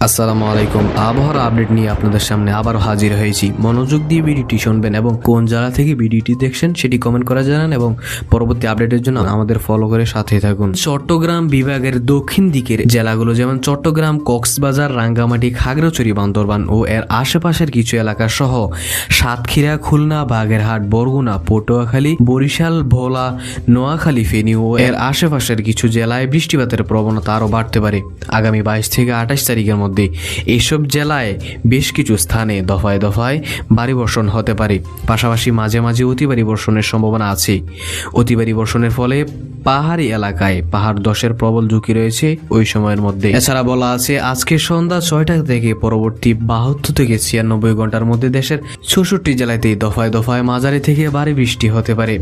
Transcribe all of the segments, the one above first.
আসসালামু আলাইকুম। আবহাওয়ার আপডেট নিয়ে আপনাদের সামনে আবারও হাজির হয়েছি। মনোযোগ দিয়ে ভিডিওটি শুনবেন এবং কোন জায়গা থেকে ভিডিওটি দেখছেন সেটি কমেন্ট করে জানান এবং পরবর্তী আপডেটের জন্য আমাদের ফলো করে সাথে থাকুন। চট্টগ্রাম বিভাগের দক্ষিণ দিকের জেলাগুলো যেমন চট্টগ্রাম, কক্সবাজার, রাঙ্গামাটি, খাগড়াছড়ি, বান্দরবান ও এর আশেপাশের কিছু এলাকা সহ সাতক্ষীরা, খুলনা, বাগেরহাট, বরগুনা, পটুয়াখালী, বরিশাল, ভোলা, নোয়াখালী, ফেনী ও এর আশেপাশের কিছু জেলায় বৃষ্টিপাতের প্রবণতা আরও বাড়তে পারে। আগামী 22 থেকে 28 তারিখের মধ্যে এইসব জেলায় বেশ কিছু স্থানে দফায় দফায় ভারী বর্ষণ হতে পারে। পাশাপাশি মাঝে মাঝে অতি ভারী বর্ষণের সম্ভাবনা আছে। অতি ভারী বর্ষণের ফলে পাহাড়ি এলাকায় পাহাড় ধসের প্রবল ঝুঁকি রয়েছে ওই সময়ের মধ্যে। এছাড়া বলা আছে আজকে সন্ধ্যা 6টা থেকে পরবর্তী 72 থেকে 96 ঘন্টার মধ্যে দেশের 64 জেলাতেই দফায় দফায় মাঝারি থেকে ভারী বৃষ্টি হতে পারে।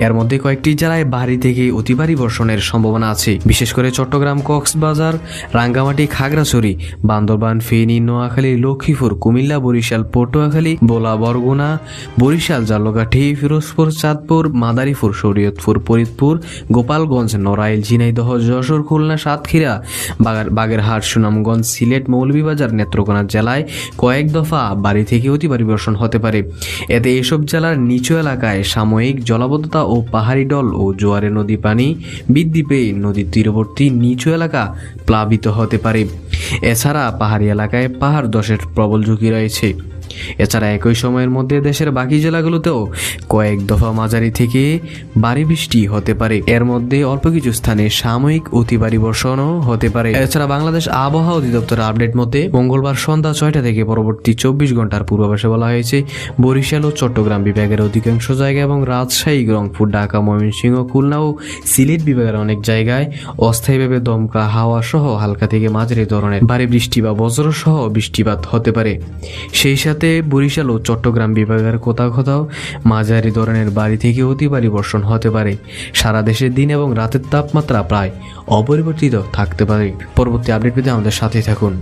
এর মধ্যে কয়েকটি জেলায় ভারী থেকে অতি ভারী বর্ষণের সম্ভাবনা আছে। বিশেষ করে চট্টগ্রাম, কক্সবাজার, রাঙ্গামাটি, খাগড়াছড়ি, বান্দরবান, ফেনী, নোয়াখালী, লক্ষ্মীপুর, কুমিল্লা, বরিশাল, পটুয়াখালী, ভোলা, বরগুনা, বরিশাল, ঝালকাঠি, ফিরোজপুর, চাঁদপুর, মাদারীপুর, শরীয়তপুর, ফরিদপুর, গোপালগঞ্জ, নড়াইল, ঝিনাইদহ, যশোর, খুলনা, সাতক্ষীরা, বাগেরহাট, সুনামগঞ্জ, সিলেট, মৌলভীবাজার, নেত্রকোনা জেলায় কয়েক দফা ভারী থেকে অতি ভারী বর্ষণ হতে পারে। এতে এসব জেলার নিচু এলাকায় সাময়িক জলাবদ্ধতা ও পাহাড়ি ঢল ও জোয়ারে নদী পানি বৃদ্ধি পেয়ে নদীর তীরবর্তী নিচু এলাকা প্লাবিত হতে পারে। এছাড়া পাহাড়ি এলাকায় পাহাড় ধসের প্রবল ঝুঁকি রয়েছে। এছাড়া একই সময়ের মধ্যে দেশের বাকি জেলাগুলোতেও কয়েক দফা মাঝারি থেকে ভারী বৃষ্টি হতে পারে। এর মধ্যে অল্প কিছু স্থানে সাময়িক অতি ভারী বর্ষণও হতে পারে। এছাড়া বাংলাদেশ আবহাওয়া অধিদপ্তরের আপডেট মতে মঙ্গলবার সন্ধ্যা 6টা থেকে পরবর্তী 24 ঘন্টার পূর্বাভাসে বলা হয়েছে বরিশাল ও চট্টগ্রাম বিভাগের অধিকাংশ জায়গা এবং রাজশাহী, রংপুর, ঢাকা, ময়মনসিংহ, খুলনা ও সিলেট বিভাগের অনেক জায়গায় অস্থায়ীভাবে দমকা হাওয়া সহ হালকা থেকে মাঝারি ধরনের ভারী বৃষ্টি বা বজ্র সহ বৃষ্টিপাত হতে পারে। সেই সাথে বরিশাল ও চট্টগ্রাম বিভাগের কোথাও কোথাও মাঝারি ধরনের ভারী থেকে অতি ভারী বর্ষণ হতে পারে। সারা দেশের দিন এবং রাতের তাপমাত্রা প্রায় অপরিবর্তিত থাকতে পারে। পরবর্তী আপডেট পেতে আমাদের সাথে থাকুন।